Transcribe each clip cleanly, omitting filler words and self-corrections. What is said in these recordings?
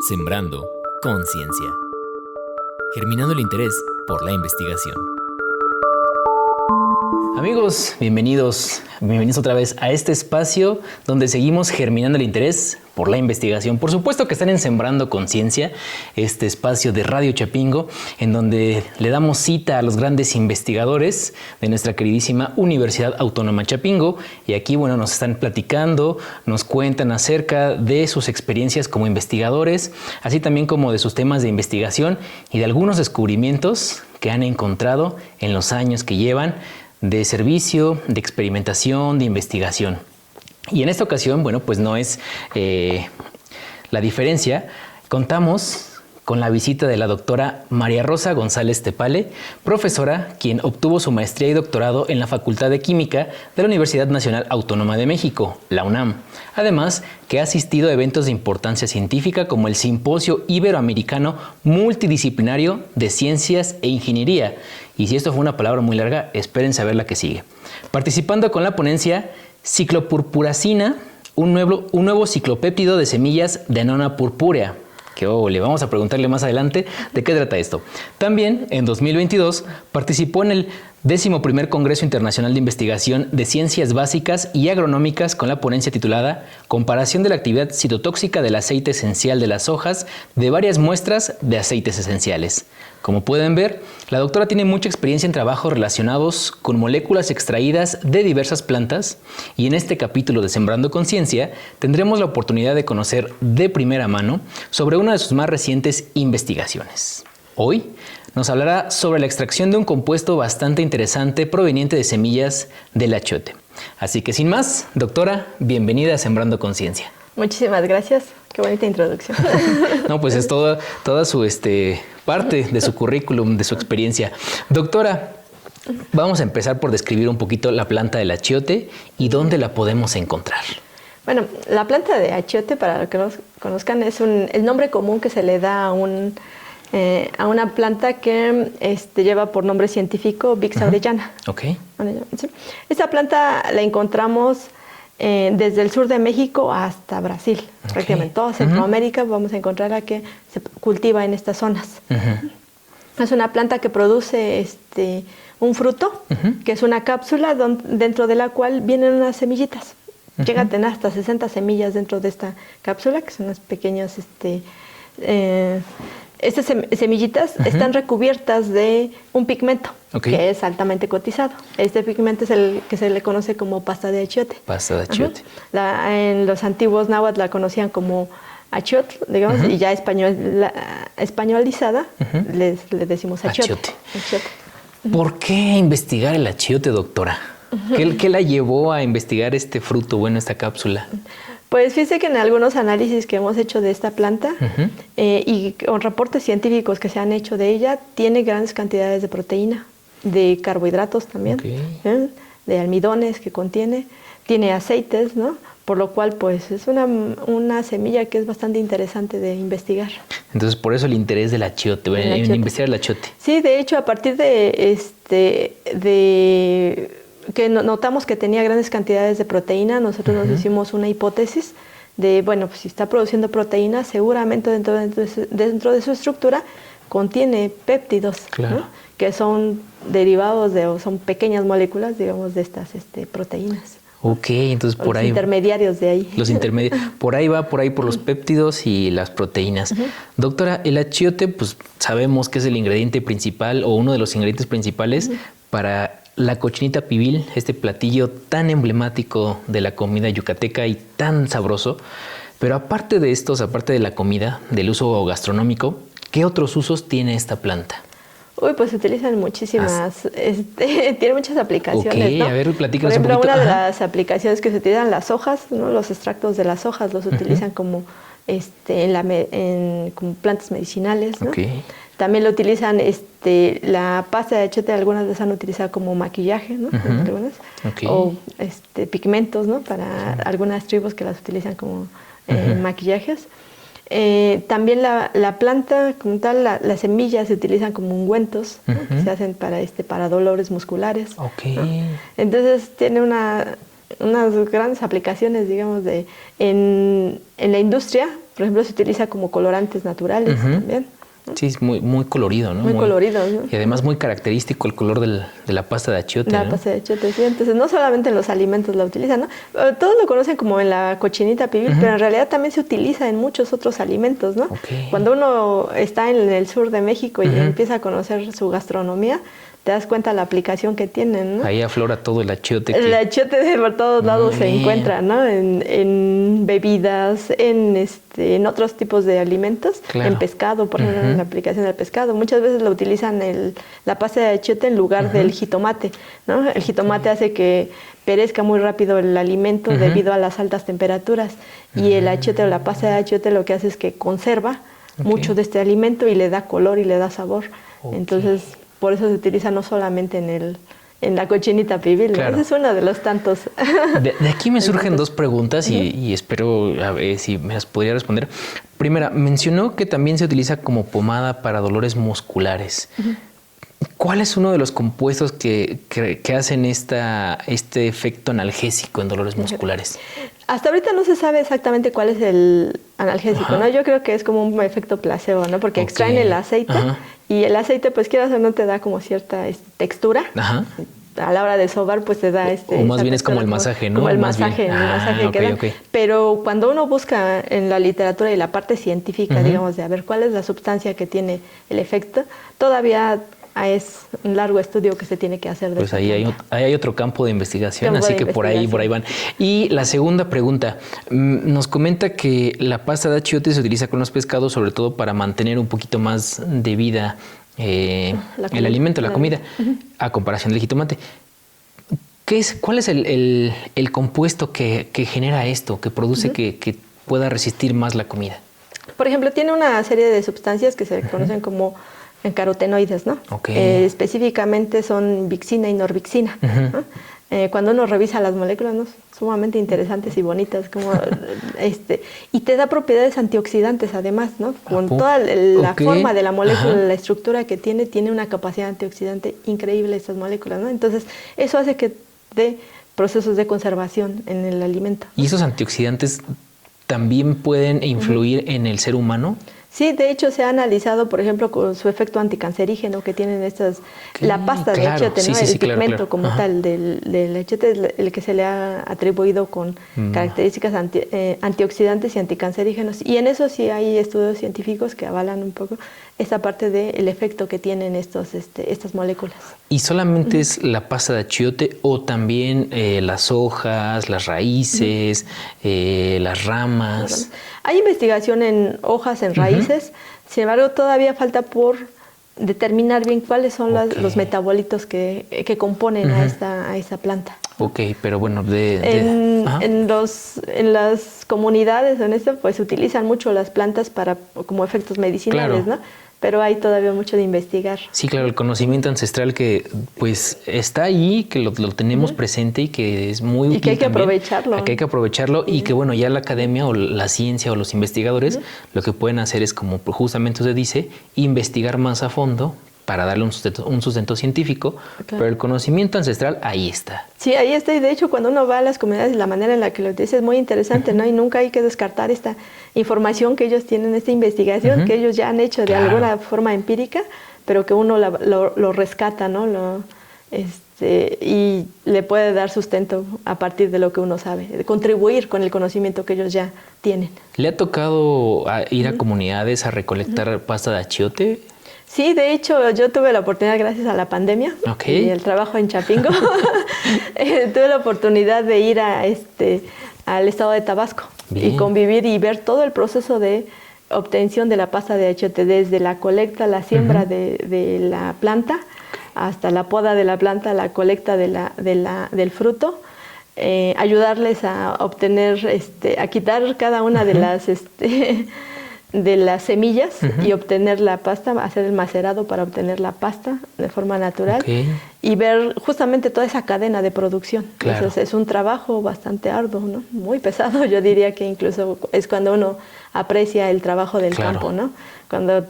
Sembrando conciencia. Germinando el interés por la investigación. Amigos, bienvenidos otra vez a este espacio donde seguimos germinando el interés por la investigación. Por supuesto que están en Sembrando Conciencia, este espacio de Radio Chapingo, en donde le damos cita a los grandes investigadores de nuestra queridísima Universidad Autónoma Chapingo. Y aquí, nos están platicando, nos cuentan acerca de sus experiencias como investigadores, así también como de sus temas de investigación y de algunos descubrimientos que han encontrado en los años que llevan de servicio, de experimentación, de investigación. Y en esta ocasión, pues no es la diferencia. Contamos con la visita de la doctora María Rosa González Tepale, profesora quien obtuvo su maestría y doctorado en la Facultad de Química de la Universidad Nacional Autónoma de México, la UNAM. Además, que ha asistido a eventos de importancia científica como el Simposio Iberoamericano Multidisciplinario de Ciencias e Ingeniería. Y si esto fue una palabra muy larga, esperen saber la que sigue. Participando con la ponencia Ciclopurpuracina, un nuevo ciclopéptido de semillas de Annona purpurea. Que le vamos a preguntarle más adelante de qué trata esto. También en 2022 participó en el 11º Congreso Internacional de Investigación de Ciencias Básicas y Agronómicas con la ponencia titulada Comparación de la actividad citotóxica del aceite esencial de las hojas de varias muestras de aceites esenciales. Como pueden ver, la doctora tiene mucha experiencia en trabajos relacionados con moléculas extraídas de diversas plantas y en este capítulo de Sembrando Conciencia tendremos la oportunidad de conocer de primera mano sobre una de sus más recientes investigaciones. Hoy nos hablará sobre la extracción de un compuesto bastante interesante proveniente de semillas del achiote. Así que sin más, doctora, bienvenida a Sembrando Conciencia. Muchísimas gracias. Qué bonita introducción. No, pues es toda su parte de su currículum, de su experiencia. Doctora, vamos a empezar por describir un poquito la planta del achiote y dónde la podemos encontrar. Bueno, la planta de achiote, para los que no conozcan, es el nombre común que se le da a una planta que lleva por nombre científico Vix aurellana. Ok. ¿Sí? Esta planta la encontramos desde el sur de México hasta Brasil, prácticamente toda Centroamérica vamos a encontrarla que se cultiva en estas zonas. Es una planta que produce un fruto, que es una cápsula dentro de la cual vienen unas semillitas. Llega a tener hasta 60 semillas dentro de esta cápsula, que son unas pequeñas estas semillitas están recubiertas de un pigmento que es altamente cotizado. Este pigmento es el que se le conoce como pasta de achiote. Pasta de achiote. En los antiguos náhuatl la conocían como achiotl, digamos, y ya españolizada le decimos achiote. ¿Por qué investigar el achiote, doctora? ¿Qué la llevó a investigar este fruto, esta cápsula? Pues fíjese que en algunos análisis que hemos hecho de esta planta y con reportes científicos que se han hecho de ella, tiene grandes cantidades de proteína, de carbohidratos también, de almidones que contiene aceites, ¿no? Por lo cual pues es una semilla que es bastante interesante de investigar. Entonces por eso el interés del achiote, en investigar el achiote. Sí, de hecho a partir de que notamos que tenía grandes cantidades de proteína, nosotros nos hicimos una hipótesis de, pues si está produciendo proteína, seguramente dentro de su estructura contiene péptidos, claro, ¿no? Que son derivados son pequeñas moléculas, digamos, de estas proteínas. Ok, entonces por ahí... Los intermediarios de ahí. Los intermediarios. Por ahí por los péptidos y las proteínas. Doctora, el achiote, pues sabemos que es el ingrediente principal o uno de los ingredientes principales para la cochinita pibil, este platillo tan emblemático de la comida yucateca y tan sabroso. Pero aparte de estos, aparte de la comida, del uso gastronómico, ¿qué otros usos tiene esta planta? Pues se utilizan muchísimas, tiene muchas aplicaciones, ¿no? A ver, platícanos un poquito. Por ejemplo, una de las aplicaciones que se utilizan las hojas, ¿no? Los extractos de las hojas los utilizan como, como plantas medicinales, ¿no? También lo utilizan, la pasta de achiote, algunas veces han utilizado como maquillaje, ¿no? O pigmentos, ¿no? Para algunas tribus que las utilizan como maquillajes. También la planta como tal, las semillas se utilizan como ungüentos, ¿no? Que se hacen para dolores musculares, ¿no? Entonces tiene unas grandes aplicaciones, digamos, en la industria, por ejemplo, se utiliza como colorantes naturales también. Sí, es muy colorido, ¿no? Muy colorido, ¿no? Y además muy característico el color de la pasta de achiote, La pasta de achiote, sí. Entonces, no solamente en los alimentos la utilizan, ¿no? Todos lo conocen como en la cochinita pibil, pero en realidad también se utiliza en muchos otros alimentos, ¿no? Cuando uno está en el sur de México y empieza a conocer su gastronomía, te das cuenta de la aplicación que tienen, ¿no? Ahí aflora todo el achiote. El achiote por todos lados se encuentra, ¿no? En bebidas, en otros tipos de alimentos, en pescado, por ejemplo, en la aplicación del pescado. Muchas veces lo utilizan la pasta de achiote en lugar del jitomate, ¿no? El jitomate hace que perezca muy rápido el alimento debido a las altas temperaturas. Y el achiote o la pasta de achiote lo que hace es que conserva mucho de este alimento y le da color y le da sabor. Entonces, por eso se utiliza no solamente en la cochinita pibil, ¿no? Ese es uno de los tantos. De aquí me surgen dos preguntas y espero a ver si me las podría responder. Primera, mencionó que también se utiliza como pomada para dolores musculares. ¿Cuál es uno de los compuestos que hacen este efecto analgésico en dolores musculares? Hasta ahorita no se sabe exactamente cuál es el analgésico, ¿no? Yo creo que es como un efecto placebo, ¿no? Porque extraen el aceite y el aceite, pues quieras o no, te da como cierta textura. A la hora de sobar, pues te da o más bien es como el masaje, ¿no? Como el masaje que da. Pero cuando uno busca en la literatura y la parte científica, digamos, de a ver cuál es la sustancia que tiene el efecto, todavía es un largo estudio que se tiene que hacer. Pues ahí hay otro campo de investigación, así que por ahí van. Y la segunda pregunta, nos comenta que la pasta de achiote se utiliza con los pescados, sobre todo para mantener un poquito más de vida el alimento, la comida, a comparación del jitomate. ¿Cuál es el compuesto que genera esto, que produce que pueda resistir más la comida? Por ejemplo, tiene una serie de sustancias que se conocen como carotenoides, ¿no? Específicamente son vixina y norvixina, ¿no? Cuando uno revisa las moléculas, ¿no? Sumamente interesantes y bonitas, y te da propiedades antioxidantes además, ¿no? Con toda la forma de la molécula, la estructura que tiene una capacidad antioxidante increíble estas moléculas, ¿no? Entonces, eso hace que dé procesos de conservación en el alimento. ¿Y esos antioxidantes también pueden influir en el ser humano? Sí, de hecho se ha analizado, por ejemplo, con su efecto anticancerígeno que tienen la pasta de achiote, ¿no? El pigmento como tal del achiote es el que se le ha atribuido con características antioxidantes y anticancerígenos. Y en eso sí hay estudios científicos que avalan un poco esta parte del efecto que tienen estas moléculas. ¿Y solamente es la pasta de achiote o también las hojas, las raíces, las ramas? Hay investigación en hojas, en raíces, sin embargo todavía falta por determinar bien cuáles son los metabolitos que componen a esta planta. Ok, pero bueno, en las comunidades pues se utilizan mucho las plantas como efectos medicinales, ¿no? Pero hay todavía mucho de investigar. Sí, claro, el conocimiento ancestral que pues está ahí, que lo tenemos presente y que es muy útil. Y que hay que aprovecharlo. Que hay que aprovecharlo y que bueno, ya la academia o la ciencia o los investigadores lo que pueden hacer es, como justamente usted dice, investigar más a fondo para darle un sustento científico, pero el conocimiento ancestral ahí está. Sí, ahí está, y de hecho cuando uno va a las comunidades, la manera en la que lo dice es muy interesante, ¿no? Y nunca hay que descartar esta información que ellos tienen, esta investigación que ellos ya han hecho de alguna forma empírica, pero que uno lo rescata, ¿no? Y le puede dar sustento a partir de lo que uno sabe, de contribuir con el conocimiento que ellos ya tienen. ¿Le ha tocado ir a comunidades a recolectar pasta de achiote? Sí, de hecho, yo tuve la oportunidad, gracias a la pandemia y el trabajo en Chapingo, tuve la oportunidad de ir al estado de Tabasco y convivir y ver todo el proceso de obtención de la pasta de achiote, desde la colecta, la siembra de la planta, hasta la poda de la planta, la colecta del fruto, ayudarles a obtener, a quitar cada una de las semillas y obtener la pasta, hacer el macerado para obtener la pasta de forma natural y ver justamente toda esa cadena de producción. Entonces es un trabajo bastante arduo, ¿no? Muy pesado, yo diría que incluso es cuando uno aprecia el trabajo del campo, ¿no? Cuando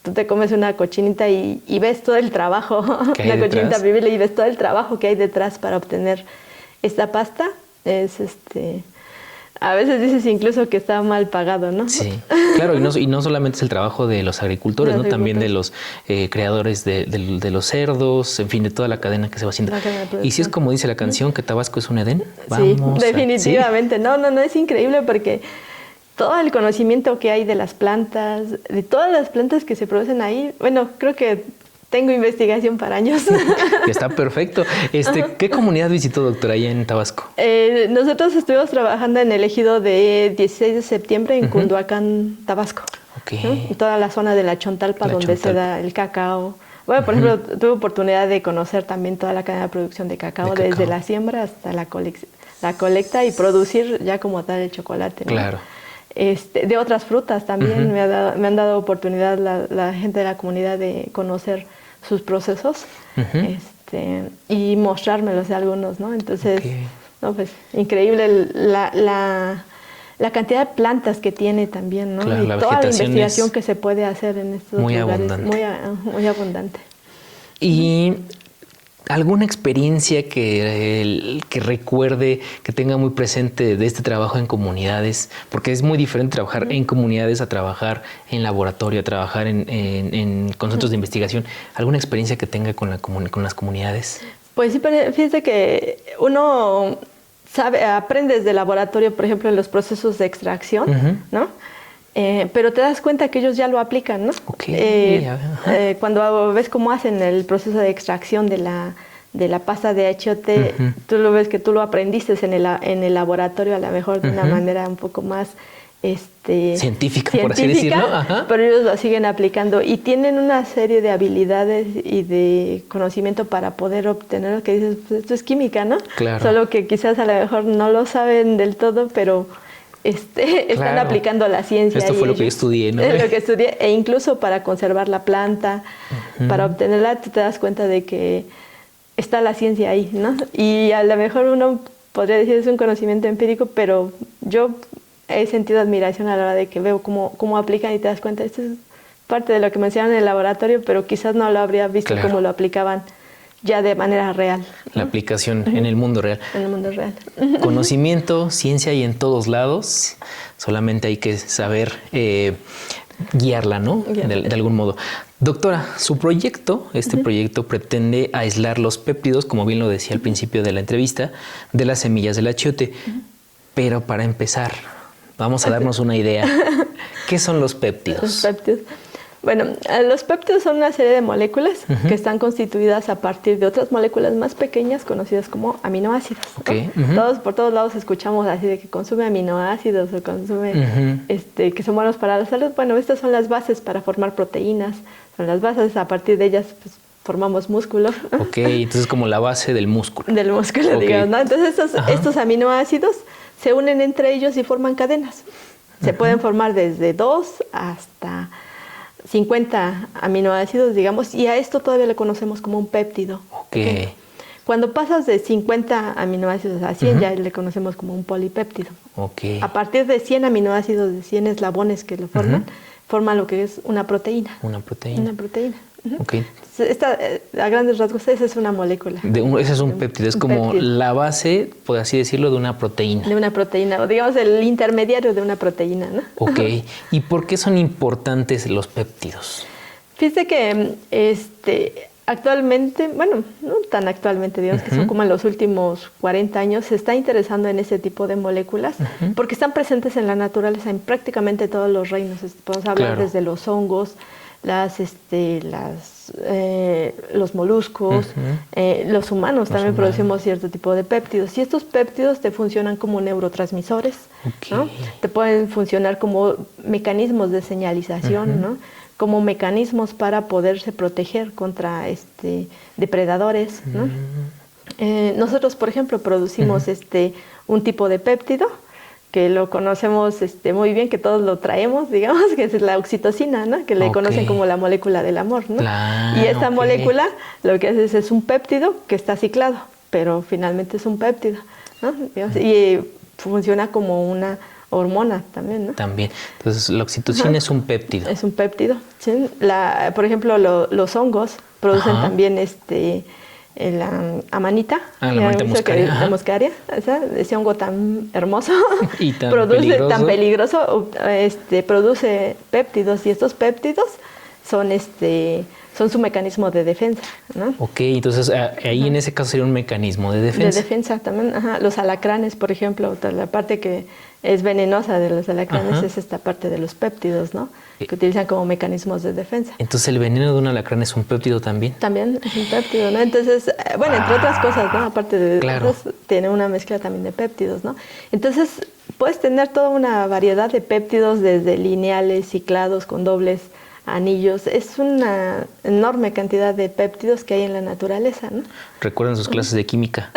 tú te comes una cochinita y ves todo el trabajo, una cochinita pibil, y ves todo el trabajo que hay detrás para obtener esta pasta, A veces dices incluso que está mal pagado, ¿no? Sí, claro, y no solamente es el trabajo de los agricultores, ¿no? También de los creadores de los cerdos, en fin, de toda la cadena que se va haciendo. Y si es como dice la canción, que Tabasco es un Edén, vamos. Sí, definitivamente. ¿Sí? No, es increíble porque todo el conocimiento que hay de las plantas, de todas las plantas que se producen ahí, bueno, creo que tengo investigación para años. Está perfecto. ¿Qué comunidad visitó, doctora, allá en Tabasco? Nosotros estuvimos trabajando en el ejido de 16 de septiembre en Cunduacán, Tabasco. Okay. ¿No? En toda la zona de la Chontalpa, donde se da el cacao. Bueno, por ejemplo, tuve oportunidad de conocer también toda la cadena de producción de cacao, desde la siembra hasta la colecta y producir ya como tal el chocolate, ¿no? Claro. De otras frutas también me han dado oportunidad la gente de la comunidad de conocer sus procesos y mostrármelos de algunos, ¿no? Entonces, no, pues increíble la cantidad de plantas que tiene también, ¿no? Claro, y toda la investigación que se puede hacer en estos lugares. Muy abundante. Y ¿alguna experiencia que recuerde, que tenga muy presente de este trabajo en comunidades? Porque es muy diferente trabajar en comunidades a trabajar en laboratorio, a trabajar en centros de investigación. ¿Alguna experiencia que tenga con las comunidades? Pues sí, pero fíjate que uno aprende desde laboratorio, por ejemplo, en los procesos de extracción, ¿no? Pero te das cuenta que ellos ya lo aplican, ¿no? Cuando ves cómo hacen el proceso de extracción de la pasta de achiote, tú lo ves que tú lo aprendiste en el laboratorio, a lo mejor de una manera un poco más científica, por así decirlo. Pero ellos lo siguen aplicando y tienen una serie de habilidades y de conocimiento para poder obtener lo que dices, pues esto es química, ¿no? Claro. Solo que quizás a lo mejor no lo saben del todo, pero están aplicando la ciencia. Esto fue lo que yo estudié, ¿no? Es lo que estudié, e incluso para conservar la planta, para obtenerla, tú te das cuenta de que está la ciencia ahí, ¿no? Y a lo mejor uno podría decir es un conocimiento empírico, pero yo he sentido admiración a la hora de que veo cómo aplican y te das cuenta, esto es parte de lo que me enseñaron en el laboratorio, pero quizás no lo habría visto cómo lo aplicaban ya de manera real, ¿no? La aplicación en el mundo real. En el mundo real. Conocimiento, ciencia y en todos lados. Solamente hay que saber guiarla, ¿no? De algún modo. Doctora, su proyecto, proyecto pretende aislar los péptidos, como bien lo decía al principio de la entrevista, de las semillas del achiote. Pero para empezar, vamos a darnos una idea. ¿Qué son los péptidos? Los péptidos. Bueno, los péptidos son una serie de moléculas que están constituidas a partir de otras moléculas más pequeñas conocidas como aminoácidos. ¿No? Por todos lados escuchamos así de que consume aminoácidos o consume que son buenos para la salud. Bueno, estas son las bases para formar proteínas, son las bases, a partir de ellas pues, formamos músculo. Ok, entonces como la base del músculo. Del músculo, digamos, ¿no? Entonces estos aminoácidos se unen entre ellos y forman cadenas. Se pueden formar desde 2 hasta 50 aminoácidos, digamos, y a esto todavía le conocemos como un péptido. Okay. Cuando pasas de 50 aminoácidos a 100, ya le conocemos como un polipéptido. Okay. A partir de 100 aminoácidos, de 100 eslabones que lo forman, forma lo que es una proteína. Una proteína. Una proteína. Okay. A grandes rasgos, esa es una molécula. Ese es un péptido, es como la base, por así decirlo, de una proteína. De una proteína, o digamos el intermediario de una proteína, ¿no? Ok. ¿Y por qué son importantes los péptidos? Fíjate que actualmente, bueno, no tan actualmente, digamos que son como en los últimos 40 años, se está interesando en ese tipo de moléculas porque están presentes en la naturaleza, en prácticamente todos los reinos. Podemos hablar desde los hongos, los moluscos, los humanos también producimos cierto tipo de péptidos. Y estos péptidos te funcionan como neurotransmisores, ¿no? Te pueden funcionar como mecanismos de señalización, ¿no? Como mecanismos para poderse proteger contra depredadores, ¿no? Nosotros, por ejemplo, producimos un tipo de péptido que lo conocemos muy bien, que todos lo traemos, digamos, que es la oxitocina, ¿no? Que le conocen como la molécula del amor, ¿no? Y esta molécula lo que hace es un péptido que está ciclado, pero finalmente es un péptido, ¿no? Y funciona como una hormona también, ¿no? También. Entonces, la oxitocina es un péptido. Es un péptido, ¿sí? Por ejemplo, los hongos producen también amanita. La amanita muscaria. La muscaria, ese hongo tan hermoso y tan peligroso. Produce péptidos, y estos péptidos son su mecanismo de defensa, ¿no? Ok, entonces ahí en ese caso sería un mecanismo de defensa. De defensa también, los alacranes, por ejemplo, la parte que es venenosa de los alacranes es esta parte de los péptidos, ¿no? Que utilizan como mecanismos de defensa. Entonces, ¿el veneno de un alacrán es un péptido también? También es un péptido, ¿no? Entonces, entre otras cosas, ¿no? Aparte de otras, tiene una mezcla también de péptidos, ¿no? Entonces, puedes tener toda una variedad de péptidos, desde lineales, ciclados, con dobles anillos. Es una enorme cantidad de péptidos que hay en la naturaleza, ¿no? Recuerden sus clases de química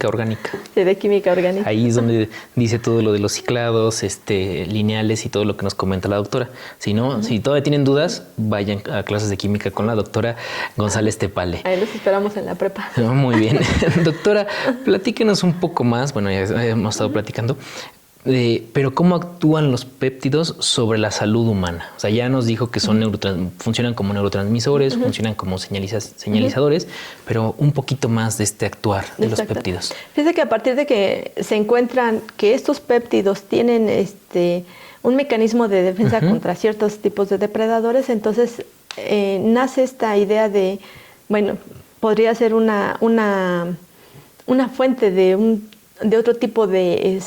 orgánica. Sí, de química orgánica. Ahí es donde dice todo lo de los ciclados, lineales y todo lo que nos comenta la doctora. Si no, si todavía tienen dudas, vayan a clases de química con la doctora González Tepale. Ahí los esperamos en la prepa. Muy bien. Doctora, platíquenos un poco más. Bueno, ya hemos estado platicando. Pero ¿cómo actúan los péptidos sobre la salud humana? O sea, ya nos dijo que funcionan como neurotransmisores, funcionan como señalizadores, pero un poquito más de actuar de los péptidos. Fíjate que a partir de que se encuentran que estos péptidos tienen un mecanismo de defensa contra ciertos tipos de depredadores, entonces nace esta idea de, bueno, podría ser una fuente de otro tipo de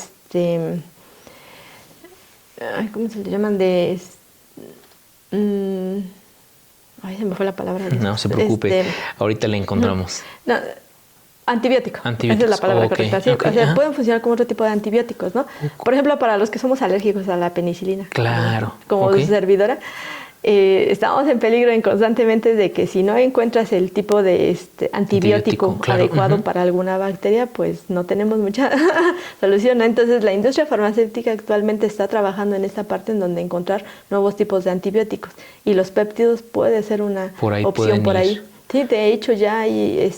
¿cómo se le llaman? Se me fue la palabra. No se preocupe, ahorita la encontramos. Antibiótico. Esa es la palabra correcta. ¿Sí? Okay. O sea, pueden funcionar como otro tipo de antibióticos, ¿no? Por ejemplo, para los que somos alérgicos a la penicilina. Claro. Como servidora. Estamos en peligro constantemente de que si no encuentras el tipo de antibiótico adecuado para alguna bacteria, pues no tenemos mucha solución, ¿no? Entonces la industria farmacéutica actualmente está trabajando en esta parte en donde encontrar nuevos tipos de antibióticos, y los péptidos puede ser una opción por ahí. Sí, de hecho ya hay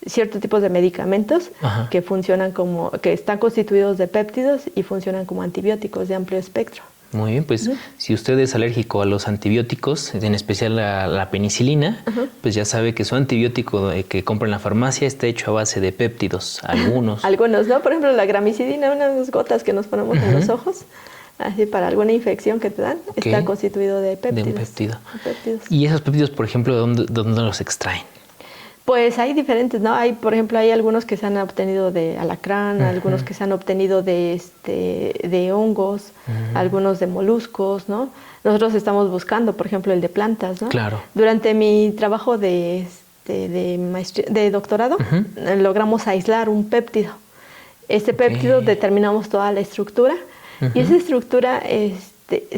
ciertos tipos de medicamentos que funcionan que están constituidos de péptidos y funcionan como antibióticos de amplio espectro. Muy bien, pues si usted es alérgico a los antibióticos, en especial a la penicilina, pues ya sabe que su antibiótico que compra en la farmacia está hecho a base de péptidos, algunos. Algunos, ¿no? Por ejemplo, la gramicidina, unas gotas que nos ponemos en los ojos, así para alguna infección que te dan, está constituido de péptidos. De un péptido. ¿Y esos péptidos, por ejemplo, de dónde los extraen? Pues hay diferentes, ¿no? Por ejemplo, hay algunos que se han obtenido de alacrán, algunos que se han obtenido de hongos, algunos de moluscos, ¿no? Nosotros estamos buscando, por ejemplo, el de plantas, ¿no? Claro. Durante mi trabajo de doctorado, logramos aislar un péptido. Este péptido determinamos toda la estructura, y esa estructura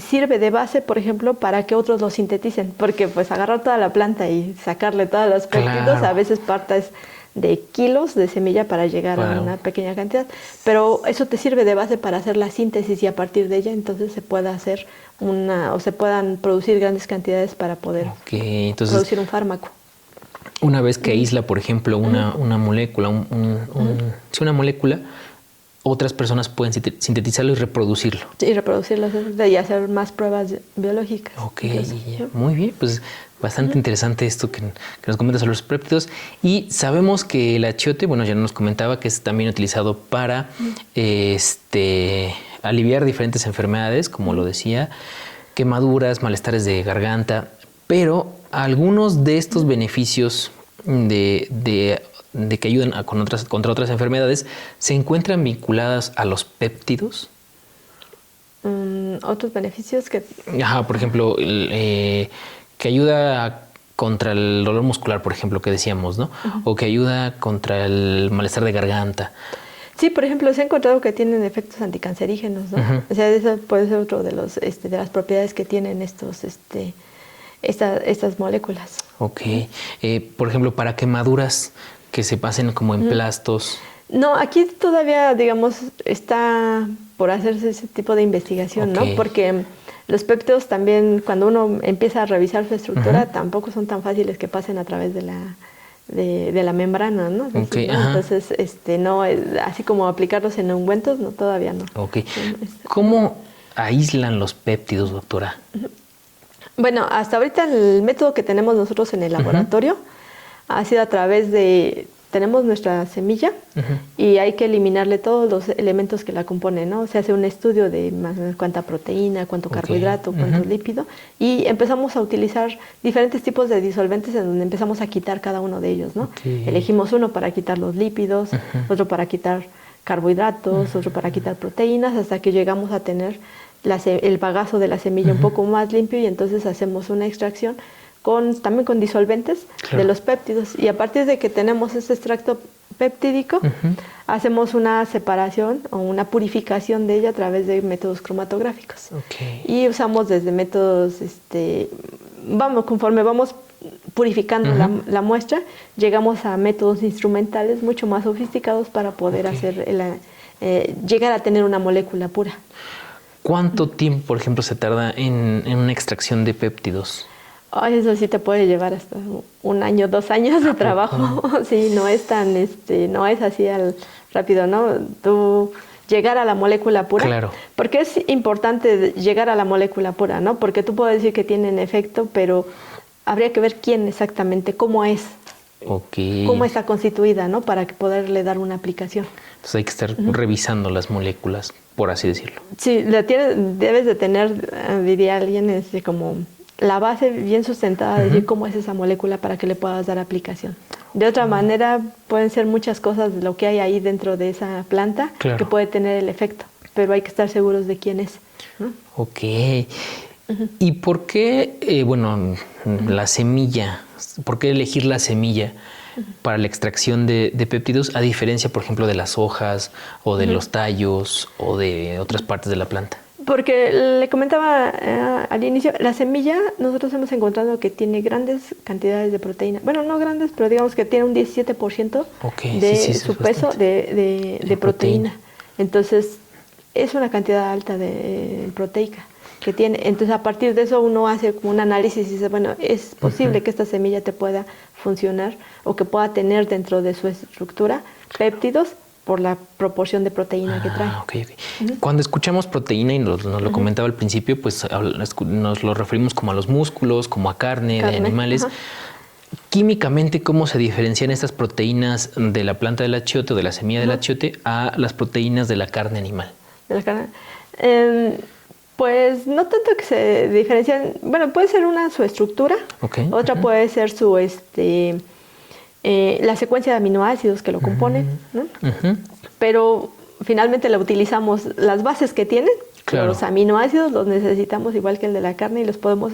sirve de base, por ejemplo, para que otros lo sinteticen, porque pues agarrar toda la planta y sacarle todos los péptidos, a veces partes de kilos de semilla para llegar a una pequeña cantidad, pero eso te sirve de base para hacer la síntesis, y a partir de ella entonces se pueda hacer se puedan producir grandes cantidades para poder producir un fármaco. Una vez que aísla, por ejemplo, una molécula, una molécula, otras personas pueden sintetizarlo y reproducirlo. Y reproducirlo y hacer más pruebas biológicas. Ok, muy bien, pues bastante interesante esto que nos comentas sobre los péptidos. Y sabemos que el achiote, bueno, ya nos comentaba que es también utilizado para aliviar diferentes enfermedades, como lo decía, quemaduras, malestares de garganta, pero algunos de estos beneficios de que ayudan contra otras enfermedades, ¿se encuentran vinculadas a los péptidos? ¿Otros beneficios que...? Por ejemplo, que ayuda contra el dolor muscular, por ejemplo, que decíamos, ¿no? O que ayuda contra el malestar de garganta. Sí, por ejemplo, se ha encontrado que tienen efectos anticancerígenos, ¿no? O sea, eso puede ser otro de las propiedades que tienen estas moléculas. Ok. Por ejemplo, para quemaduras que se pasen como en plastos. No, aquí todavía, digamos, está por hacerse ese tipo de investigación, ¿no? Porque los péptidos también, cuando uno empieza a revisar su estructura, tampoco son tan fáciles que pasen a través de la membrana, ¿no? Entonces, no, así como aplicarlos en ungüentos, no, todavía no. Ok. ¿Cómo aíslan los péptidos, doctora? Bueno, hasta ahorita el método que tenemos nosotros en el laboratorio ha sido a través de... Tenemos nuestra semilla y hay que eliminarle todos los elementos que la componen, ¿no? Se hace un estudio de más o menos cuánta proteína, cuánto carbohidrato, cuánto lípido, y empezamos a utilizar diferentes tipos de disolventes en donde empezamos a quitar cada uno de ellos, ¿no? Elegimos uno para quitar los lípidos, otro para quitar carbohidratos, otro para quitar proteínas, hasta que llegamos a tener el bagazo de la semilla un poco más limpio, y entonces hacemos una extracción también con disolventes de los péptidos, y a partir de que tenemos este extracto peptídico, hacemos una separación o una purificación de ella a través de métodos cromatográficos. Y usamos desde métodos, conforme vamos purificando la muestra, llegamos a métodos instrumentales mucho más sofisticados para poder hacer llegar a tener una molécula pura. ¿Cuánto tiempo, por ejemplo, se tarda en una extracción de péptidos? Eso sí te puede llevar hasta 1 año, 2 años de trabajo. Sí, no es tan, no es así rápido, ¿no? Tú llegar a la molécula pura. Claro. Porque es importante llegar a la molécula pura, ¿no? Porque tú puedes decir que tienen efecto, pero habría que ver quién exactamente, cómo es. Cómo está constituida, ¿no? Para poderle dar una aplicación. Entonces hay que estar revisando las moléculas, por así decirlo. Sí, debes de tener, diría alguien, como la base bien sustentada de decir cómo es esa molécula para que le puedas dar aplicación. De otra manera, pueden ser muchas cosas de lo que hay ahí dentro de esa planta que puede tener el efecto, pero hay que estar seguros de quién es, ¿no? ¿Y por qué, la semilla? ¿Por qué elegir la semilla para la extracción de péptidos, a diferencia, por ejemplo, de las hojas o de los tallos o de otras partes de la planta? Porque le comentaba al inicio, la semilla nosotros hemos encontrado que tiene grandes cantidades de proteína. Bueno, no grandes, pero digamos que tiene un 17% de su peso de proteína. Entonces, es una cantidad alta de proteica que tiene. Entonces, a partir de eso uno hace como un análisis y dice, bueno, es posible que esta semilla te pueda funcionar o que pueda tener dentro de su estructura péptidos por la proporción de proteína que trae. Cuando escuchamos proteína, y nos lo comentaba al principio, pues nos lo referimos como a los músculos, como a carne de animales. Químicamente, ¿cómo se diferencian estas proteínas de la planta del achiote o de la semilla del achiote a las proteínas de la carne animal? De la carne. Pues no tanto que se diferencian. Bueno, puede ser su estructura, otra puede ser su la secuencia de aminoácidos que lo componen, ¿no? Pero finalmente la utilizamos, las bases que tienen, los aminoácidos los necesitamos igual que el de la carne y los podemos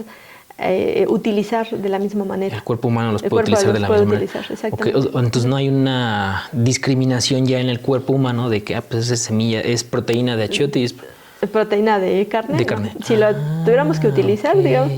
utilizar de la misma manera. El cuerpo humano los puede utilizar de la misma manera. Entonces no hay una discriminación ya en el cuerpo humano de que pues es semilla, es proteína de achiote y es proteína de carne. ¿No? Si lo tuviéramos que utilizar, digamos,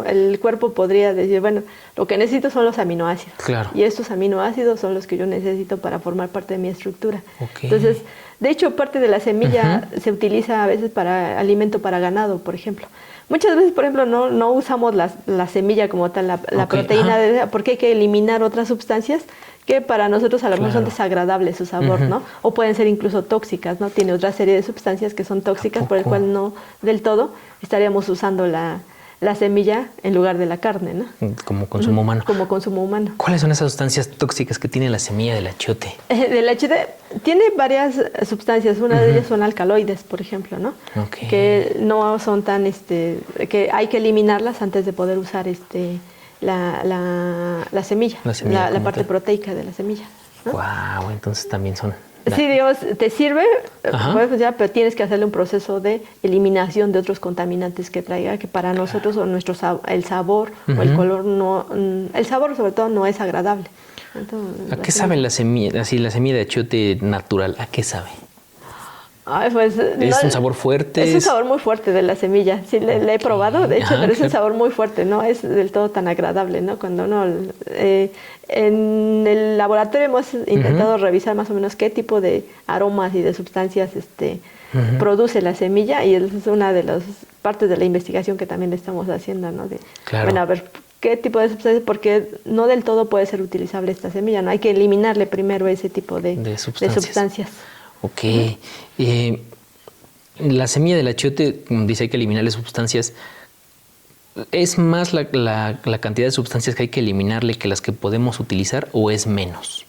el cuerpo podría decir, bueno, lo que necesito son los aminoácidos. Y estos aminoácidos son los que yo necesito para formar parte de mi estructura. Entonces, de hecho, parte de la semilla se utiliza a veces para alimento para ganado, por ejemplo. Muchas veces, por ejemplo, no usamos la semilla como tal, la proteína, porque hay que eliminar otras sustancias que para nosotros a lo mejor son desagradables su sabor, ¿no? O pueden ser incluso tóxicas, ¿no? Tiene otra serie de sustancias que son tóxicas, por el cual no del todo estaríamos usando la semilla en lugar de la carne, ¿no? Como consumo humano. Como consumo humano. ¿Cuáles son esas sustancias tóxicas que tiene la semilla del achiote? Del achiote tiene varias sustancias. Una de ellas son alcaloides, por ejemplo, ¿no? Que no son tan, que hay que eliminarlas antes de poder usar la semilla, la parte proteica de la semilla, ¿no? Wow, entonces también son... Sí, digamos, te sirve, pero tienes que hacerle un proceso de eliminación de otros contaminantes que traiga, que para nosotros o el sabor o el color el sabor sobre todo no es agradable. Entonces, ¿a qué sabe la semilla, así la semilla de achiote natural? ¿A qué sabe? Pues, ¿Es un sabor fuerte? Es un sabor muy fuerte de la semilla. Sí, le he probado, de hecho, pero es un sabor muy fuerte, no es del todo tan agradable, ¿no? Cuando en el laboratorio hemos intentado revisar más o menos qué tipo de aromas y de sustancias produce la semilla, y es una de las partes de la investigación que también le estamos haciendo, ¿no? Bueno, a ver, ¿qué tipo de sustancias? Porque no del todo puede ser utilizable esta semilla, ¿no? Hay que eliminarle primero ese tipo de sustancias. La semilla del achiote, como dice, hay que eliminarle sustancias. ¿Es más la cantidad de sustancias que hay que eliminarle que las que podemos utilizar o es menos?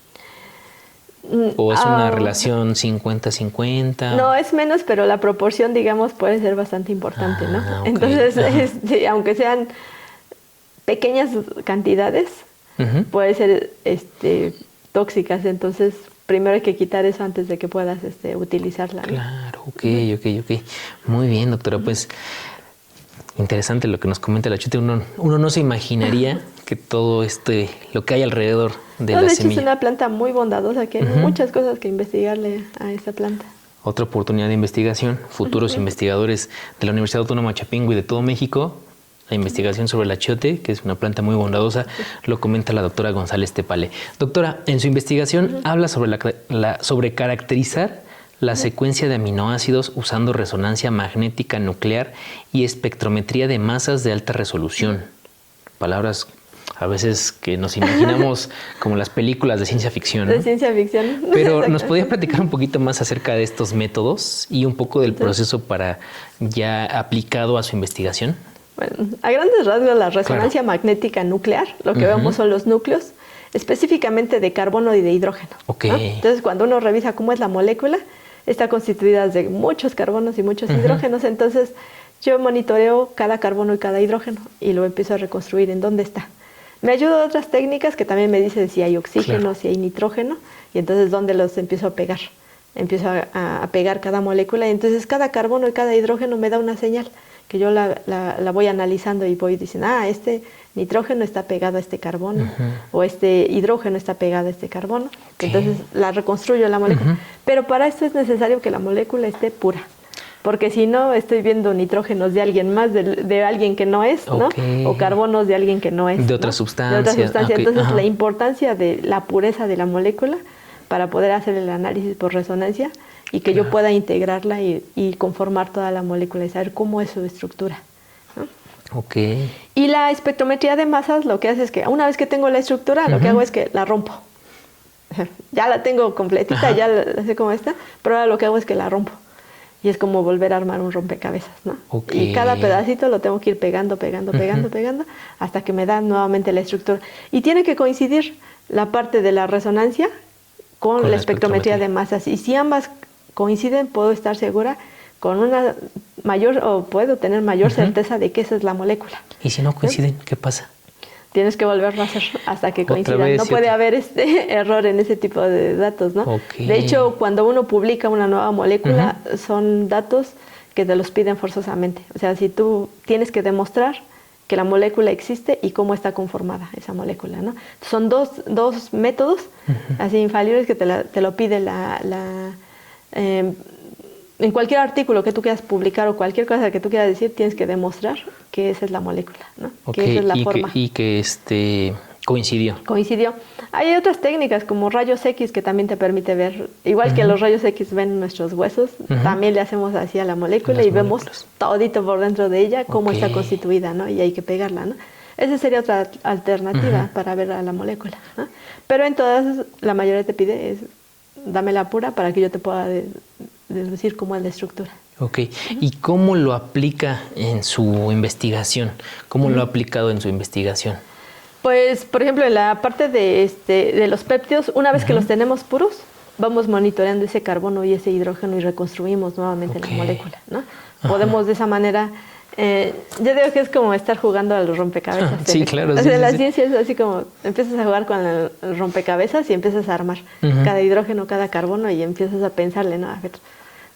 ¿O es una relación 50-50? No, es menos, pero la proporción, digamos, puede ser bastante importante, ¿no? Okay. Entonces, aunque sean pequeñas cantidades, puede ser tóxicas. Entonces, primero hay que quitar eso antes de que puedas utilizarla, ¿no? Claro, ok. Muy bien, doctora, pues interesante lo que nos comenta la Chote. Uno no se imaginaría que todo lo que hay alrededor de la semilla. De hecho, es una planta muy bondadosa, que hay muchas cosas que investigarle a esta planta. Otra oportunidad de investigación, futuros investigadores de la Universidad Autónoma Chapingo y de todo México, la investigación sobre la achiote, que es una planta muy bondadosa, lo comenta la doctora González Tepale. Doctora, en su investigación habla sobre caracterizar la secuencia de aminoácidos usando resonancia magnética nuclear y espectrometría de masas de alta resolución. Palabras a veces que nos imaginamos como las películas de ciencia ficción, ¿no? De ciencia ficción. Pero ¿nos podría platicar un poquito más acerca de estos métodos y un poco del proceso para ya aplicado a su investigación? Bueno, a grandes rasgos, la resonancia magnética nuclear, lo que vemos son los núcleos, específicamente de carbono y de hidrógeno. Okay. ¿No? Entonces, cuando uno revisa cómo es la molécula, está constituida de muchos carbonos y muchos hidrógenos. Entonces, yo monitoreo cada carbono y cada hidrógeno y lo empiezo a reconstruir en dónde está. Me ayudan otras técnicas que también me dicen si hay oxígeno, si hay nitrógeno, y entonces dónde los empiezo a pegar. Empiezo a pegar cada molécula, y entonces cada carbono y cada hidrógeno me da una señal que yo la voy analizando y voy diciendo, este nitrógeno está pegado a este carbono, o este hidrógeno está pegado a este carbono. Okay. Entonces la reconstruyo la molécula. Pero para esto es necesario que la molécula esté pura, porque si no estoy viendo nitrógenos de alguien más, de alguien que no es, ¿no? O carbonos de alguien que no es. De otra sustancia. De otra sustancia. Okay. Entonces la importancia de la pureza de la molécula para poder hacer el análisis por resonancia y que yo pueda integrarla y conformar toda la molécula y saber cómo es su estructura, ¿no? Okay. Y la espectrometría de masas lo que hace es que una vez que tengo la estructura, lo que hago es que la rompo. Ya la tengo completita, ya la sé cómo está, pero ahora lo que hago es que la rompo. Y es como volver a armar un rompecabezas, ¿no? Okay. Y cada pedacito lo tengo que ir pegando, hasta que me da nuevamente la estructura. Y tiene que coincidir la parte de la resonancia con la espectrometría de masas. Y si ambas coinciden, puedo estar segura con una mayor, o puedo tener mayor certeza de que esa es la molécula. ¿Y si no coinciden, qué pasa? Tienes que volverlo a hacer hasta que coincidan. No puede haber error en ese tipo de datos, ¿no? Okay. De hecho, cuando uno publica una nueva molécula, son datos que te los piden forzosamente. O sea, si tú tienes que demostrar que la molécula existe y cómo está conformada esa molécula, ¿no? Son dos métodos así infalibles que te lo pide en cualquier artículo que tú quieras publicar o cualquier cosa que tú quieras decir, tienes que demostrar que esa es la molécula, ¿no? Okay. Que esa es la forma. Y que coincidió. Coincidió. Hay otras técnicas como rayos X que también te permite ver, igual que los rayos X ven nuestros huesos, también le hacemos así a la molécula y vemos todito por dentro de ella cómo está constituida, ¿no? Y hay que pegarla, ¿no? Esa sería otra alternativa para ver a la molécula, ¿no? Pero en todas, la mayoría te pide es, dame la pura para que yo te pueda deducir cómo es la estructura. Ok. ¿Y cómo lo aplica en su investigación? ¿Cómo lo ha aplicado en su investigación? Pues, por ejemplo, en la parte de los péptidos, una vez que los tenemos puros, vamos monitoreando ese carbono y ese hidrógeno y reconstruimos nuevamente la molécula, ¿no? Podemos de esa manera... yo digo que es como estar jugando a los rompecabezas. Sí, claro. O sea, la ciencia es así como empiezas a jugar con el rompecabezas y empiezas a armar cada hidrógeno, cada carbono y empiezas a pensarle, ¿no? A ver,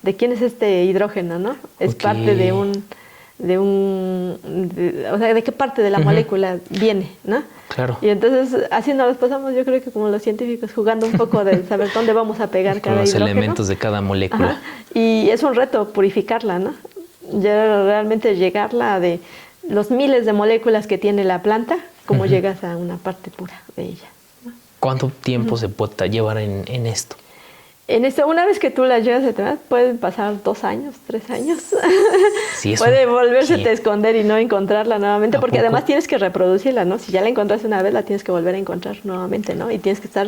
¿de quién es este hidrógeno, no? Es parte o sea, ¿de qué parte de la molécula viene, no? Claro. Y entonces, así nos pasamos, yo creo que como los científicos, jugando un poco de saber dónde vamos a pegar cada hidrógeno. Los elementos de cada molécula. Ajá. Y es un reto purificarla, ¿no? Ya realmente llegarla de los miles de moléculas que tiene la planta, como llegas a una parte pura de ella, ¿no? ¿Cuánto tiempo se puede llevar en esto? Una vez que tú la llevas a tener, pueden pasar 2 años, 3 años. Sí, puede volverse a esconder y no encontrarla nuevamente, porque además tienes que reproducirla, ¿no? Si ya la encontraste una vez, la tienes que volver a encontrar nuevamente, ¿no? Y tienes que estar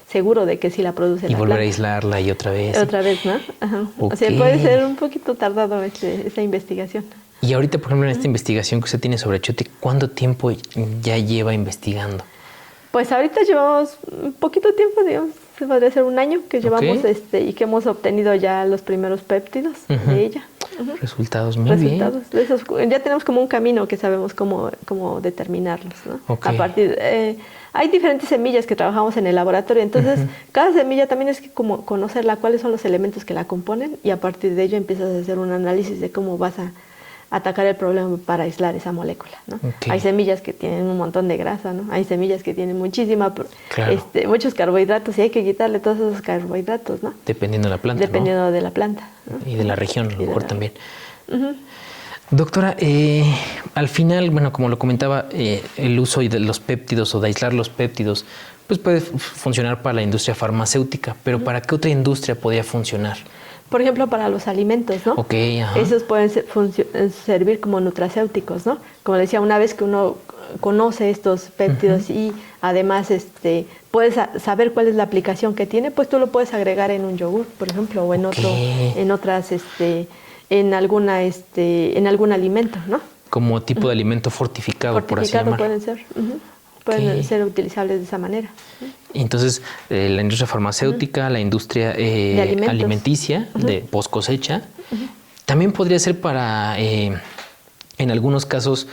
seguro de que sí la produce la planta. Y volver a aislarla y otra vez. Otra vez, ¿no? Ajá. Okay. O sea, puede ser un poquito tardado esa investigación. Y ahorita, por ejemplo, en esta investigación que usted tiene sobre achiote, ¿cuánto tiempo ya lleva investigando? Pues ahorita llevamos un poquito tiempo, digamos, podría ser un año que llevamos y que hemos obtenido ya los primeros péptidos de ella. Resultados, muy bien. De esos, ya tenemos como un camino que sabemos cómo determinarlos, ¿no? A partir hay diferentes semillas que trabajamos en el laboratorio, entonces cada semilla también es que como conocerla, cuáles son los elementos que la componen, y a partir de ello empiezas a hacer un análisis de cómo vas a atacar el problema para aislar esa molécula, ¿no? Hay semillas que tienen un montón de grasa, ¿no? Hay semillas que tienen muchos carbohidratos, y hay que quitarle todos esos carbohidratos, ¿no? Dependiendo de la planta, Dependiendo de la planta, ¿no? Y de la región, a lo mejor también. Doctora, al final, bueno, como lo comentaba, el uso de los péptidos o de aislar los péptidos, pues puede funcionar para la industria farmacéutica, pero ¿para qué otra industria podría funcionar? Por ejemplo, para los alimentos, ¿no? Esos pueden servir como nutracéuticos, ¿no? Como decía, una vez que uno conoce estos péptidos y además puedes saber cuál es la aplicación que tiene, pues tú lo puedes agregar en un yogur, por ejemplo, o en en algún alimento, ¿no? Como tipo de alimento fortificado, por así llamarlo. Pueden ser. Pueden ser utilizables de esa manera. Entonces, la industria farmacéutica, la industria alimenticia, de post cosecha, también podría ser para, en algunos casos,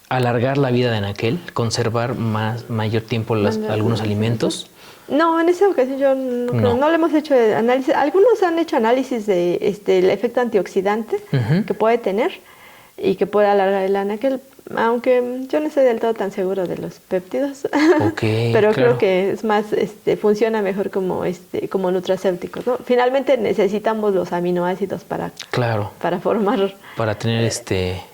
alargar la vida de anaquel, conservar mayor tiempo algunos alimentos. No, en esa ocasión yo no le hemos hecho análisis. Algunos han hecho análisis de el efecto antioxidante que puede tener y que puede alargar el anaquel, aunque yo no estoy del todo tan seguro de los péptidos, pero creo que es más, funciona mejor como nutracéuticos, ¿no? Finalmente necesitamos los aminoácidos para formar, para tener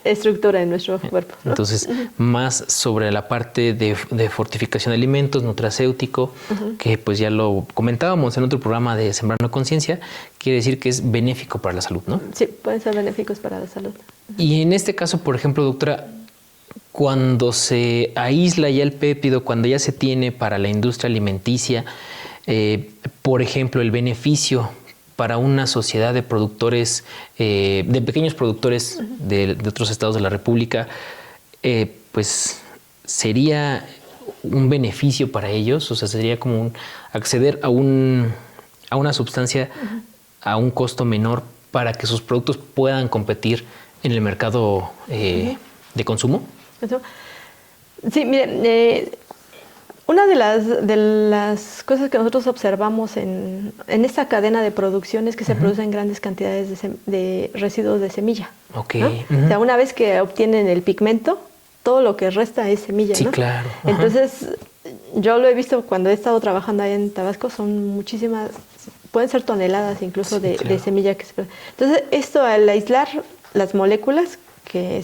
estructura en nuestro cuerpo, ¿no? Entonces, más sobre la parte de fortificación de alimentos, nutracéutico, que pues ya lo comentábamos en otro programa de Sembrando Conciencia, quiere decir que es benéfico para la salud, ¿no? Sí, pueden ser benéficos para la salud. Y en este caso, por ejemplo, doctora, cuando se aísla ya el péptido, cuando ya se tiene para la industria alimenticia, por ejemplo, el beneficio para una sociedad de productores, de pequeños productores de otros estados de la República, pues sería un beneficio para ellos, o sea, sería como acceder a una sustancia a un costo menor para que sus productos puedan competir en el mercado de consumo. Sí, miren, una de las cosas que nosotros observamos en esta cadena de producción es que se producen grandes cantidades de residuos de semilla. ¿No? O sea, una vez que obtienen el pigmento, todo lo que resta es semilla, sí, ¿no? Claro. Entonces, yo lo he visto cuando he estado trabajando ahí en Tabasco, son muchísimas, pueden ser toneladas incluso de semilla que se... Entonces, esto al aislar las moléculas que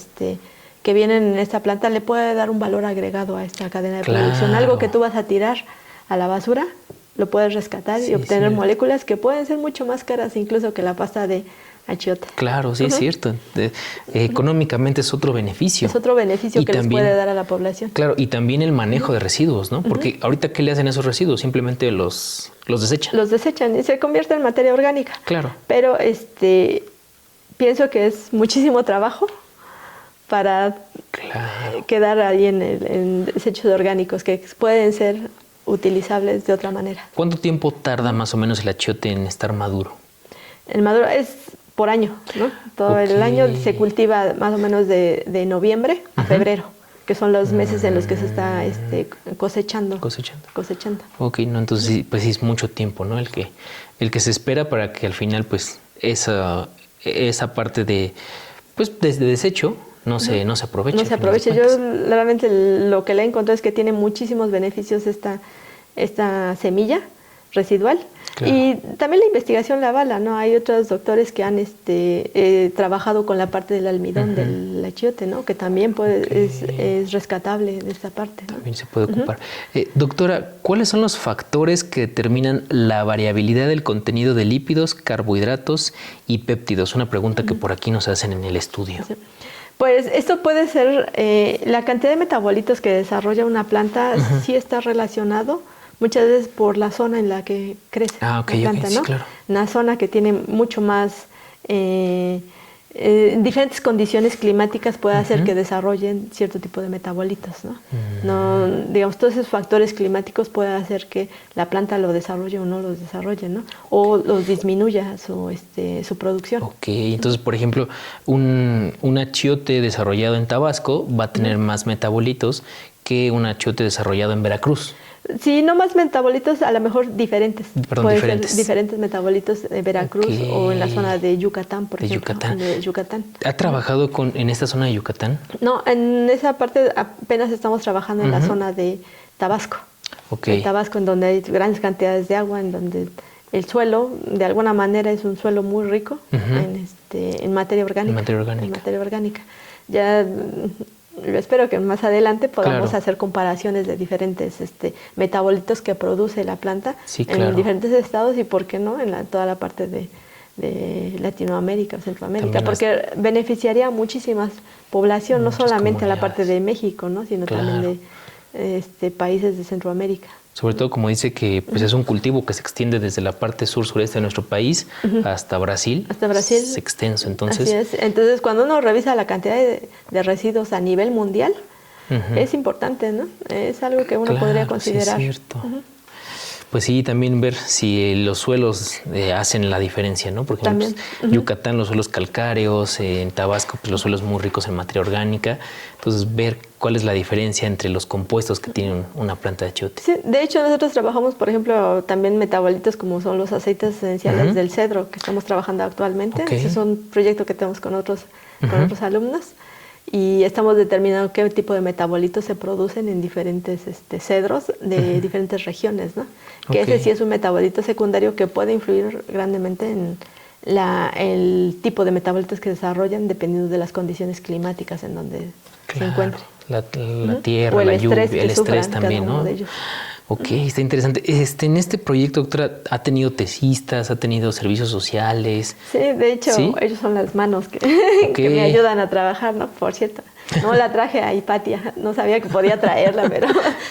vienen en esta planta le puede dar un valor agregado a esta cadena de producción. Algo que tú vas a tirar a la basura, lo puedes rescatar y obtener moléculas que pueden ser mucho más caras incluso que la pasta de achiote. Claro, sí, es cierto. Económicamente es otro beneficio. Es otro beneficio que también les puede dar a la población. Claro, y también el manejo de residuos, ¿no? Porque ahorita, ¿qué le hacen a esos residuos? Simplemente los desechan. Los desechan y se convierte en materia orgánica. Claro. Pero pienso que es muchísimo trabajo para quedar ahí en desechos orgánicos que pueden ser utilizables de otra manera. ¿Cuánto tiempo tarda más o menos el achiote en estar maduro? El maduro es por año, ¿no? Todo el año se cultiva más o menos de noviembre a febrero, que son los meses en los que se está cosechando. Ok, no, entonces sí, pues sí es mucho tiempo, ¿no? El que se espera para que al final pues esa parte de desecho no se aproveche. No se aproveche. Yo realmente lo que le he encontrado es que tiene muchísimos beneficios esta semilla residual. Claro. Y también la investigación la avala, ¿no? Hay otros doctores que han trabajado con la parte del almidón del achiote, ¿no? Que también es rescatable de esta parte, ¿no? También se puede ocupar. Doctora, ¿cuáles son los factores que determinan la variabilidad del contenido de lípidos, carbohidratos y péptidos? Una pregunta que por aquí nos hacen en el estudio. Sí. Pues esto puede ser, la cantidad de metabolitos que desarrolla una planta sí está relacionado muchas veces por la zona en la que crece la planta, ¿no? Sí, claro. Una zona que tiene mucho más diferentes condiciones climáticas puede hacer que desarrollen cierto tipo de metabolitos, ¿no? No, digamos, todos esos factores climáticos pueden hacer que la planta lo desarrolle o no los desarrolle, ¿no? O los disminuya su producción. Ok, entonces, por ejemplo, un achiote desarrollado en Tabasco va a tener más metabolitos que un achiote desarrollado en Veracruz. Sí, no más metabolitos, a lo mejor diferentes. Perdón, ser diferentes metabolitos de Veracruz o en la zona de Yucatán, por ejemplo. De Yucatán. ¿Ha trabajado en esta zona de Yucatán? No, en esa parte apenas estamos trabajando en la zona de Tabasco. En Tabasco, en donde hay grandes cantidades de agua, en donde el suelo, de alguna manera, es un suelo muy rico en materia orgánica. En materia orgánica. Ya... Yo espero que más adelante podamos hacer comparaciones de diferentes metabolitos que produce la planta en diferentes estados y, ¿por qué no?, en toda la parte de Latinoamérica o Centroamérica, porque beneficiaría a muchísimas poblaciones, no solamente a la parte de México, ¿no?, sino también de países de Centroamérica. Sobre todo, como dice, que pues es un cultivo que se extiende desde la parte sur-sureste de nuestro país hasta Brasil. Hasta Brasil. Es extenso, entonces. Así es. Entonces, cuando uno revisa la cantidad de residuos a nivel mundial, es importante, ¿no? Es algo que uno podría considerar. Sí, es cierto. Pues sí, también ver si los suelos hacen la diferencia, ¿no? Por ejemplo, pues, Yucatán, los suelos calcáreos, en Tabasco, pues, los suelos muy ricos en materia orgánica. Entonces, ver cuál es la diferencia entre los compuestos que tiene una planta de achiote. Sí, de hecho, nosotros trabajamos, por ejemplo, también metabolitos como son los aceites esenciales del cedro, que estamos trabajando actualmente. Ese es un proyecto que tenemos con otros alumnos. Y estamos determinando qué tipo de metabolitos se producen en diferentes cedros de diferentes regiones, ¿no? Que ese sí es un metabolito secundario que puede influir grandemente en el tipo de metabolitos que desarrollan dependiendo de las condiciones climáticas en donde se encuentre. La tierra, la lluvia, el estrés también, ¿no? Ok, está interesante. En este proyecto, doctora, ¿ha tenido tesistas, ha tenido servicios sociales? Sí, de hecho, ellos son las manos que me ayudan a trabajar, ¿no? Por cierto, no la traje a Hipatia, no sabía que podía traerla, pero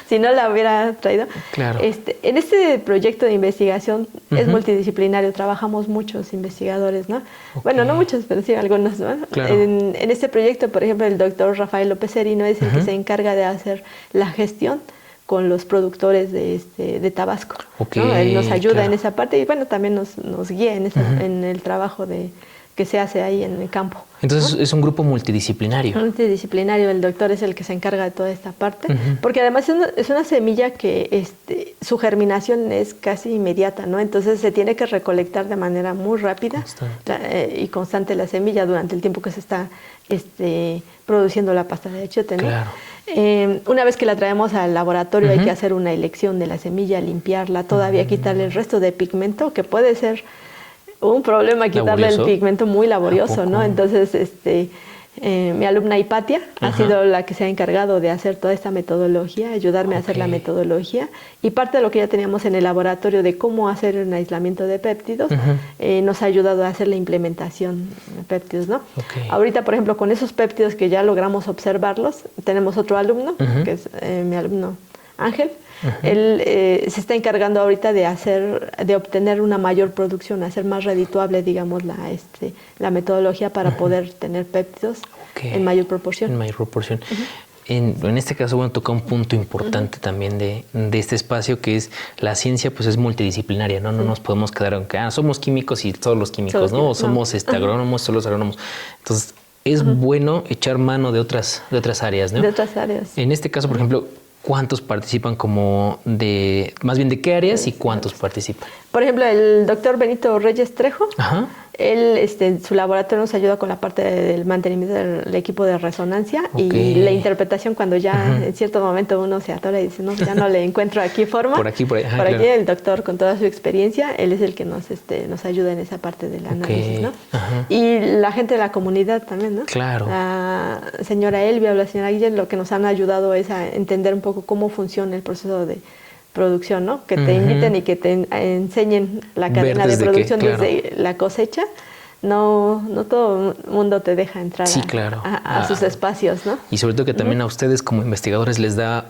si no la hubiera traído. Claro. En este proyecto de investigación es multidisciplinario, trabajamos muchos investigadores, ¿no? Bueno, no muchos, pero sí algunos, ¿no? Claro. En este proyecto, por ejemplo, el doctor Rafael López Serino es el que se encarga de hacer la gestión con los productores de Tabasco. ¿No? Él nos ayuda en esa parte y bueno, también nos guía en el trabajo que se hace ahí en el campo. Entonces es un grupo multidisciplinario. Multidisciplinario, el doctor es el que se encarga de toda esta parte, porque además es una semilla que su germinación es casi inmediata, ¿no? Entonces se tiene que recolectar de manera muy rápida y constante la semilla durante el tiempo que se está produciendo la pasta de achiote, ¿no? Claro. Una vez que la traemos al laboratorio hay que hacer una elección de la semilla, limpiarla, todavía quitarle el resto de pigmento, que puede ser un problema quitarle el pigmento muy laborioso, ¿no? Entonces, mi alumna Hipatia ha sido la que se ha encargado de hacer toda esta metodología, ayudarme a hacer la metodología, y parte de lo que ya teníamos en el laboratorio de cómo hacer un aislamiento de péptidos nos ha ayudado a hacer la implementación de péptidos, ¿no? Ahorita, por ejemplo, con esos péptidos que ya logramos observarlos, tenemos otro alumno, que es mi alumno Ángel. Él se está encargando ahorita de obtener una mayor producción, hacer más redituable, digamos, la metodología para poder tener péptidos en mayor proporción. En mayor proporción. En este caso, bueno, toca un punto importante también de este espacio, que es la ciencia, pues es multidisciplinaria, ¿no? No nos podemos quedar en que somos químicos y todos los químicos, ¿no? O somos agrónomos, solo los agrónomos. Entonces, es bueno echar mano de otras áreas, ¿no? De otras áreas. En este caso, por ejemplo, ¿cuántos participan más bien de qué áreas y cuántos participan? Por ejemplo, el doctor Benito Reyes Trejo, él, su laboratorio nos ayuda con la parte del mantenimiento del equipo de resonancia y la interpretación cuando ya en cierto momento uno se atora y dice, no, ya no le encuentro aquí forma. Por aquí. Por aquí el doctor, con toda su experiencia, él es el que nos ayuda en esa parte del análisis, ¿no? Y la gente de la comunidad también, ¿no? Claro. La señora Elvia o la señora Guillén, lo que nos han ayudado es a entender un poco cómo funciona el proceso de producción, ¿no? Que te inviten y que te enseñen la cadena de producción desde la cosecha, no todo el mundo te deja entrar sí, claro. a sus espacios, ¿no? Y sobre todo que también a ustedes como investigadores les da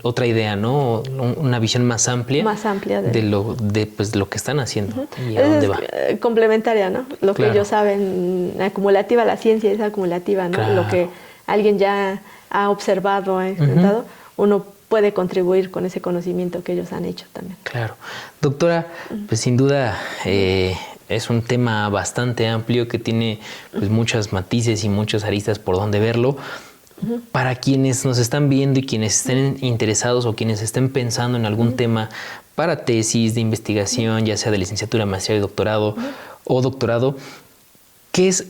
otra idea, ¿no? Una visión más amplia. Más amplia de lo que están haciendo y a dónde va. Complementaria, ¿no? Lo claro. que ellos saben, acumulativa, la ciencia es acumulativa, ¿no? Claro. Lo que alguien ya ha observado, ha experimentado, uno puede contribuir con ese conocimiento que ellos han hecho también. Claro. Doctora, pues sin duda es un tema bastante amplio que tiene pues muchos matices y muchas aristas por donde verlo. Para quienes nos están viendo y quienes estén interesados o quienes estén pensando en algún tema para tesis de investigación, ya sea de licenciatura, maestría y doctorado o doctorado, ¿qué es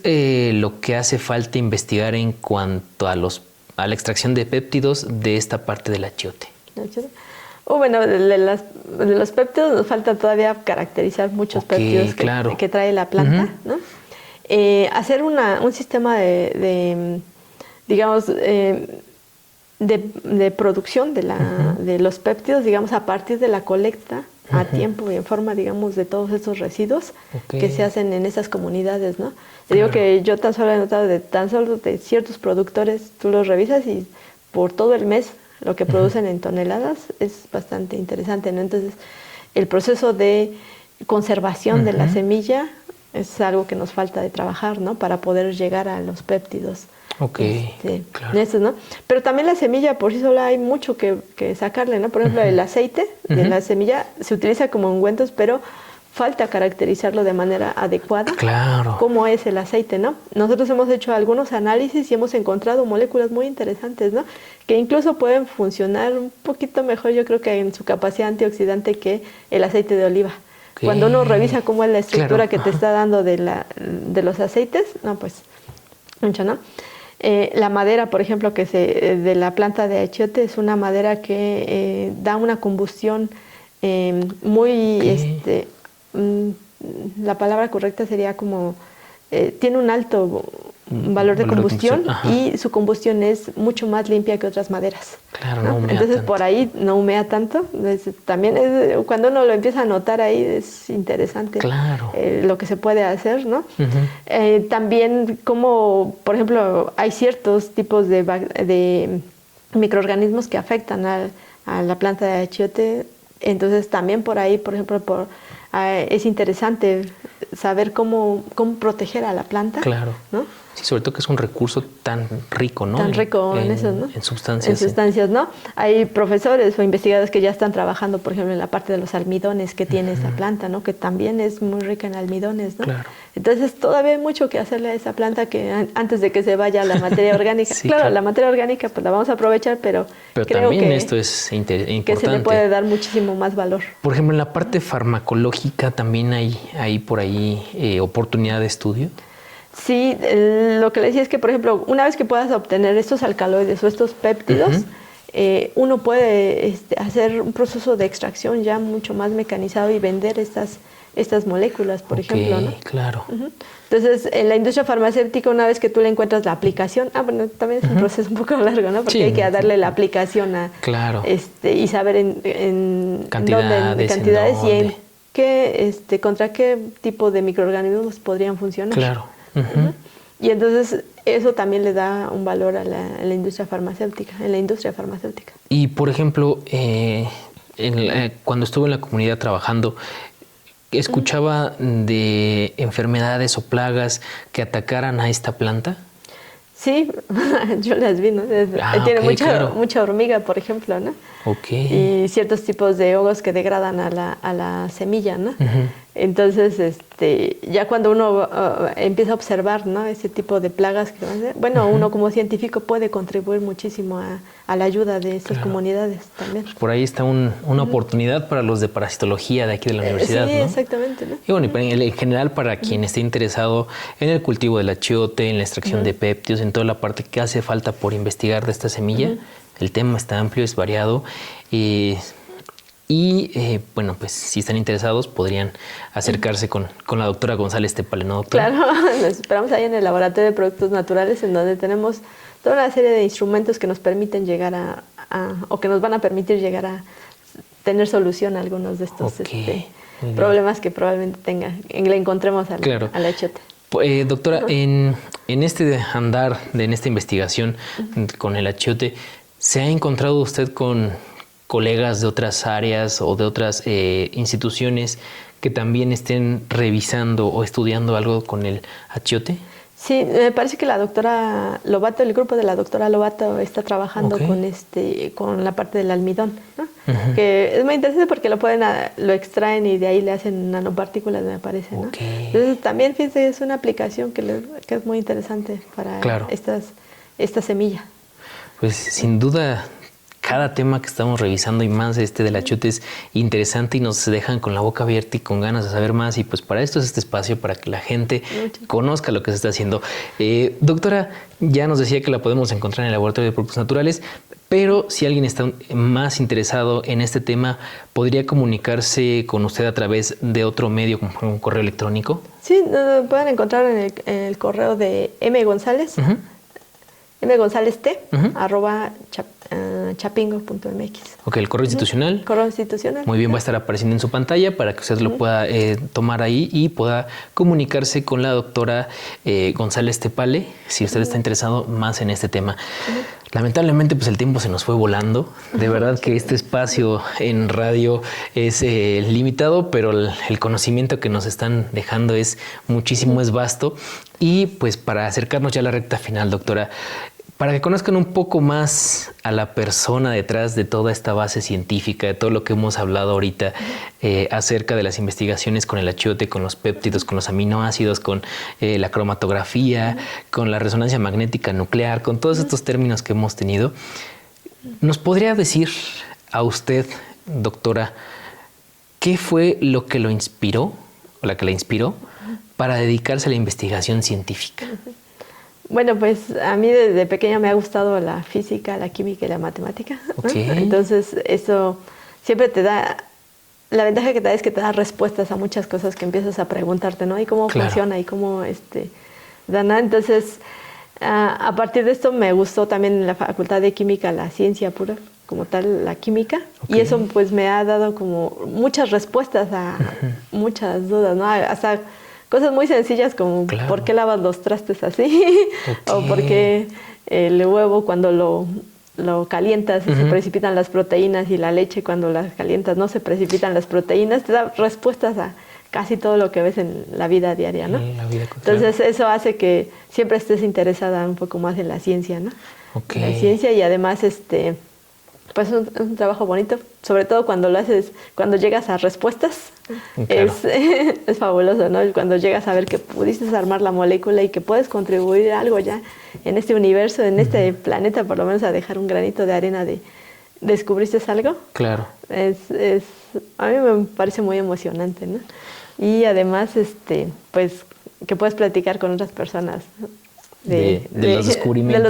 lo que hace falta investigar en cuanto a la extracción de péptidos de esta parte del achiote? Bueno, de los péptidos nos falta todavía caracterizar muchos péptidos que trae la planta, ¿no? Hacer un sistema digamos, de producción de los péptidos, digamos, a partir de la colecta a tiempo y en forma, digamos, de todos estos residuos que se hacen en esas comunidades, ¿no? Te digo que yo tan solo he notado de ciertos productores, tú los revisas y por todo el mes lo que producen en toneladas es bastante interesante, ¿no? Entonces, el proceso de conservación de la semilla es algo que nos falta de trabajar, ¿no? Para poder llegar a los péptidos. Claro. Estos, ¿no? Pero también la semilla por sí sola hay mucho que sacarle, ¿no? Por ejemplo, el aceite de la semilla se utiliza como ungüentos, pero falta caracterizarlo de manera adecuada. Claro. Cómo es el aceite, ¿no? Nosotros hemos hecho algunos análisis y hemos encontrado moléculas muy interesantes, ¿no? Que incluso pueden funcionar un poquito mejor, yo creo que en su capacidad antioxidante que el aceite de oliva. Cuando uno revisa cómo es la estructura que te está dando de los aceites, no, pues, mucho, ¿no? La madera, por ejemplo, de la planta de achiote es una madera que da una combustión muy, la palabra correcta sería como, tiene un alto valor de combustión y su combustión es mucho más limpia que otras maderas. Claro, no humea Entonces, tanto. por ahí no humea tanto. También cuando uno lo empieza a notar ahí es interesante lo que se puede hacer, ¿no? También como, por ejemplo, hay ciertos tipos de microorganismos que afectan a la planta de achiote. Entonces, también por ahí, por ejemplo, es interesante saber cómo proteger a la planta. Claro. ¿No? Sí, sobre todo que es un recurso tan rico, ¿no? Tan rico en eso, ¿no? En sustancias. En sustancias, ¿no? Hay profesores o investigadores que ya están trabajando, por ejemplo, en la parte de los almidones que tiene esa planta, ¿no? Que también es muy rica en almidones, ¿no? Claro. Entonces, todavía hay mucho que hacerle a esa planta que antes de que se vaya la materia orgánica. Claro, la materia orgánica pues la vamos a aprovechar, pero creo también que esto es importante. Que se le puede dar muchísimo más valor. Por ejemplo, en la parte farmacológica también hay por ahí oportunidad de estudio. Sí, lo que le decía es que, por ejemplo, una vez que puedas obtener estos alcaloides o estos péptidos, uno puede hacer un proceso de extracción ya mucho más mecanizado y vender estas moléculas, por ejemplo, ¿no? Claro. Entonces, en la industria farmacéutica, una vez que tú le encuentras la aplicación, bueno, también es un proceso un poco largo, ¿no? Porque hay que darle la aplicación y saber en cantidades y en qué, contra qué tipo de microorganismos podrían funcionar. Claro. Y entonces eso también le da un valor a la industria farmacéutica, Y por ejemplo, cuando estuve en la comunidad trabajando, escuchaba de enfermedades o plagas que atacaran a esta planta. Sí, yo las vi, ¿no? Tiene mucha hormiga, por ejemplo, ¿no? Y ciertos tipos de hongos que degradan a la semilla, ¿no? Entonces, ya cuando uno empieza a observar, ¿no? Ese tipo de plagas, bueno, uno como científico puede contribuir muchísimo a la ayuda de estas comunidades también. Pues por ahí está una oportunidad para los de parasitología de aquí de la universidad, sí, ¿no? exactamente, ¿no? Y bueno, en general para quien esté interesado en el cultivo del achiote, en la extracción de péptidos, en toda la parte que hace falta por investigar de esta semilla, el tema está amplio, es variado. Bueno, pues si están interesados podrían acercarse con la doctora González Tepale, ¿no, doctora? Claro, nos esperamos ahí en el Laboratorio de Productos Naturales, en donde tenemos toda una serie de instrumentos que nos permiten llegar o que nos van a permitir llegar a tener solución a algunos de estos problemas que probablemente le encontremos al achiote. Doctora, en este andar, en esta investigación con el achiote, ¿se ha encontrado usted con colegas de otras áreas o de otras instituciones que también estén revisando o estudiando algo con el achiote? Sí, me parece que la doctora Lobato, el grupo de la doctora Lobato está trabajando con la parte del almidón, ¿no? Que es muy interesante porque lo extraen y de ahí le hacen nanopartículas, me parece, ¿no? Entonces también fíjense, es una aplicación que es muy interesante para esta semilla. Pues sin duda, cada tema que estamos revisando y más del achiote es interesante y nos dejan con la boca abierta y con ganas de saber más, y pues para esto es este espacio, para que la gente conozca lo que se está haciendo. Doctora, ya nos decía que la podemos encontrar en el Laboratorio de Productos Naturales, pero si alguien está más interesado en este tema, ¿podría comunicarse con usted a través de otro medio, como un correo electrónico? Sí, pueden encontrar en el correo de mgonzalez, mgonzalez@chapingo.mx. Ok, el correo institucional. Correo institucional. Muy bien, va a estar apareciendo en su pantalla para que usted lo pueda tomar ahí y pueda comunicarse con la doctora González Tepale si usted está interesado más en este tema. Lamentablemente, pues el tiempo se nos fue volando. De verdad que este espacio en radio es limitado, pero el conocimiento que nos están dejando es muchísimo, es vasto. Y pues para acercarnos ya a la recta final, doctora, para que conozcan un poco más a la persona detrás de toda esta base científica, de todo lo que hemos hablado ahorita acerca de las investigaciones con el achiote, con los péptidos, con los aminoácidos, con la cromatografía, con la resonancia magnética nuclear, con todos estos términos que hemos tenido, ¿nos podría decir a usted, doctora, qué fue lo que lo inspiró o la que la inspiró para dedicarse a la investigación científica? Bueno, pues a mí desde pequeña me ha gustado la física, la química y la matemática, ¿no? Entonces eso siempre te da, la ventaja que te da es que te da respuestas a muchas cosas que empiezas a preguntarte, ¿no? Y cómo funciona y cómo ¿no? Entonces a partir de esto me gustó también en la Facultad de Química la ciencia pura, como tal, la química, y eso pues me ha dado como muchas respuestas a muchas dudas, ¿no? Hasta cosas muy sencillas como ¿por qué lavas los trastes así? O ¿por qué el huevo cuando lo calientas se precipitan las proteínas, y la leche cuando la calientas no se precipitan las proteínas? Te da respuestas a casi todo lo que ves en la vida diaria, ¿no? Entonces eso hace que siempre estés interesada un poco más en la ciencia, ¿no? La ciencia, y además pues es un trabajo bonito, sobre todo cuando lo haces, cuando llegas a respuestas, es fabuloso, ¿no? Cuando llegas a ver que pudiste armar la molécula y que puedes contribuir a algo ya en este universo, en este planeta, por lo menos a dejar un granito de arena de descubriste algo. Claro. A mí me parece muy emocionante, ¿no? Y además, pues, que puedes platicar con otras personas, ¿no? De los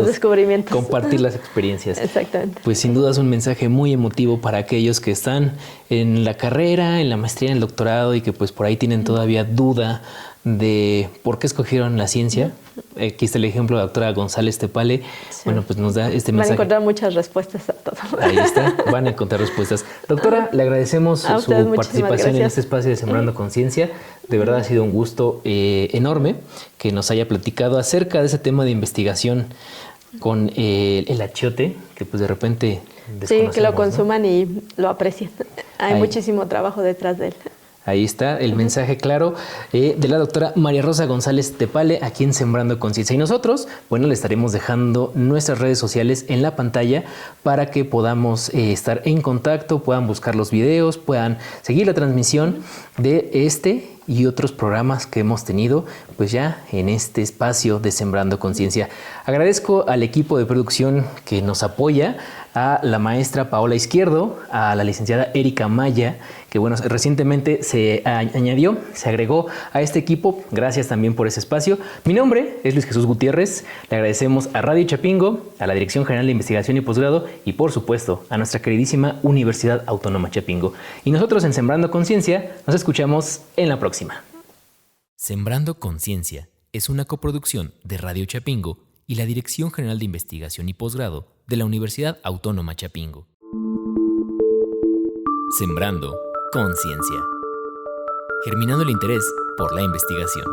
descubrimientos. Compartir las experiencias. Exactamente. Pues sin duda es un mensaje muy emotivo para aquellos que están en la carrera, en la maestría, en el doctorado, y que pues por ahí tienen todavía duda de por qué escogieron la ciencia. Aquí está el ejemplo de la doctora González Tepale. Bueno, pues nos da este mensaje. Van a encontrar muchas respuestas a todo. Ahí está, van a encontrar respuestas. Doctora, le agradecemos su participación en este espacio de Sembrando Conciencia. De verdad ha sido un gusto enorme que nos haya platicado acerca de ese tema de investigación con el achiote, que pues de repente desconocemos, que lo consuman, ¿no? Y lo aprecien. Hay muchísimo trabajo detrás de él. Ahí está el mensaje claro de la doctora María Rosa González Tepale aquí en Sembrando Conciencia. Y nosotros, bueno, le estaremos dejando nuestras redes sociales en la pantalla para que podamos estar en contacto, puedan buscar los videos, puedan seguir la transmisión de este y otros programas que hemos tenido pues ya en este espacio de Sembrando Conciencia. Agradezco al equipo de producción que nos apoya, a la maestra Paola Izquierdo, a la licenciada Erika Maya, que bueno, recientemente se añadió, se agregó a este equipo. Gracias también por ese espacio. Mi nombre es Luis Jesús Gutiérrez. Le agradecemos a Radio Chapingo, a la Dirección General de Investigación y Posgrado y por supuesto a nuestra queridísima Universidad Autónoma Chapingo. Y nosotros en Sembrando Conciencia nos escuchamos en la próxima. Sembrando Conciencia es una coproducción de Radio Chapingo y la Dirección General de Investigación y Posgrado de la Universidad Autónoma Chapingo. Sembrando Conciencia. Germinando el interés por la investigación.